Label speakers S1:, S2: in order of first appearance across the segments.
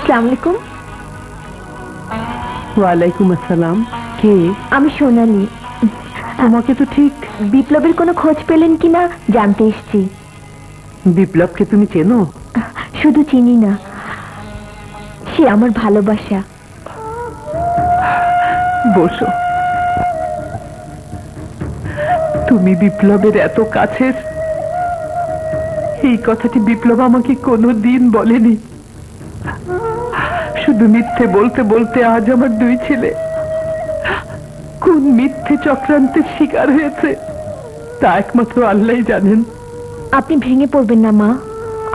S1: আসসালামু আলাইকুম।
S2: ওয়ালাইকুম আসসালাম। কে?
S1: আমি সোনালি।
S2: আমাকে তো ঠিক
S1: বিপ্লবের কোনো খোঁজ পেলেন কিনা জানতে এসেছি।
S2: বিপ্লবকে তুমি চেনো?
S1: শুধু চিনি না, সে আমার ভালোবাসা।
S2: বসো। তুমি বিপ্লবের এত কাছের, এই কথাটি বিপ্লব আমাকে কোনোদিন বলেনি। শুধু মিথ্যে বলতে বলতে আজ আমার দুই ছেলে কোন মিথ্যে চক্রান্তের শিকার হয়েছে তা একমাত্র আল্লাহই জানেন।
S1: আপনি ভেঙে পড়বেন না মা,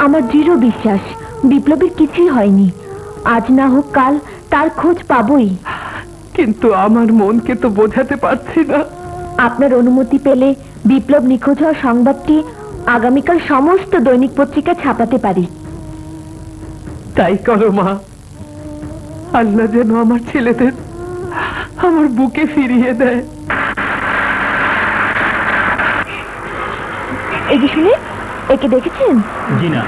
S1: আমার দৃঢ় বিশ্বাস বিপ্লবের কিছুই হয়নি। আজ না হোক কাল তার খোঁজ পাবই।
S2: কিন্তু আমার মনকে তো বোঝাতে পারছি না।
S1: আপনার অনুমতি পেলে বিপ্লব নিখোঁজ হওয়ার সংবাদটি আগামীকাল সমস্ত দৈনিক পত্রিকা ছাপাতে পারি।
S2: তাই করো মা। আল্লাহ যেন আমার ছেলেদের আমার বুকে ফিরিয়ে দেয়।
S1: এই যে শুনে, একে দেখেছেন?
S3: জি না।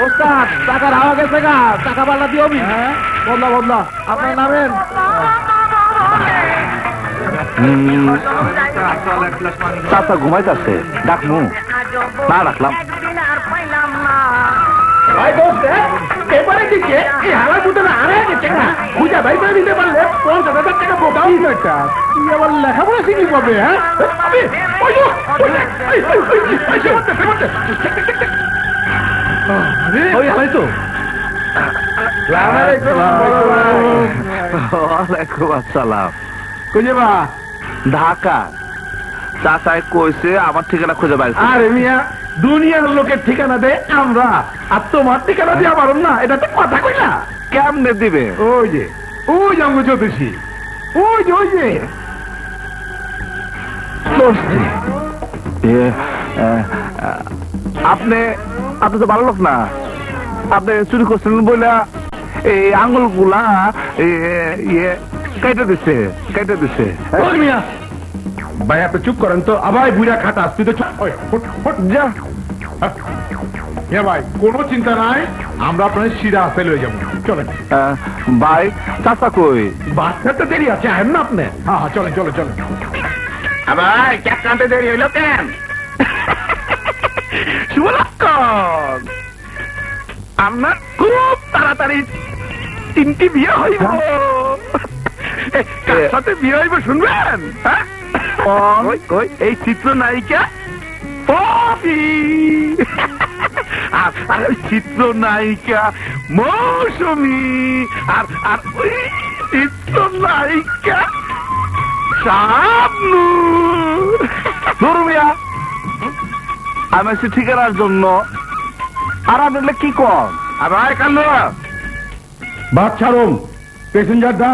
S4: ওস্তাদ টাকার হাওয়া গেছে গা, টাকা পাল্লা দিও আমি। বদলা বদলা, আপনার নামেন।
S3: চাচা ঘুমাইতেছে, ডাকমু না ডাকলাম।
S4: ভাই দোস্ত, এবারে দিকে এই হাওয়া দুটো না আরে গেছে না, খুঁজে ভাই করে দিতে পারলে 50,000 টাকা বোকা হয়ে যেত। তুই আবার লেখাপড়া শিখি পাবে? হ্যাঁ
S3: ওই হয়তো। ওয়ালাইকুম আসসালাম।
S4: কই যাবা?
S3: ঢাকা। চাচাই কইছে আমার ঠিকানা খুঁজে পাইছে।
S4: আরে মিয়া, দুনিয়ার লোকের ঠিকানা দে আমরা, আর তোমার ঠিকানা দিয়ে পারো না, এটা তো কথা কই না।
S3: কেমনে দিবে?
S4: ওই যে আমরা জ্যোতিষী, ওই যে
S3: আপনি আপনি তো ভালো লোক না। আপনি চুরি করছেন বলে এই আঙুল গুলা কেটে দিচ্ছে।
S4: ওই মিয়া, ভাই আপনি চুপ করেন তো। আবার বুড়া খাটা, তুই তো চুপ।
S3: যা
S4: ভাই কোনো চিন্তা নাই, আমরা আপনার শিরা আপেল হয়ে যাবো। চলেন
S3: ভাই, চাচা কই?
S4: বাচ্চার তো দেরি আছে, আহেন না আপনি। হ্যাঁ চলেন।
S3: ভাই ক্যাপ্টেনতে দেরি হইল কেন? শুভলক্ষণ, আপনার খুব তাড়াতাড়ি 3টি বিয়ে হইব। কার সাথে বিয়ে হইব শুনবেন? এই চিত্র নায়িকা পপি আর ওই চিত্র নায়িকা মৌসুমী আর ওই চিত্র নায়িকা শাবনূর। আমি আছি ঠিকানার জন্য, আর আপনি কি কর? আর ভাই কাল্লু
S4: বাচ্চারম প্যাসেঞ্জার দা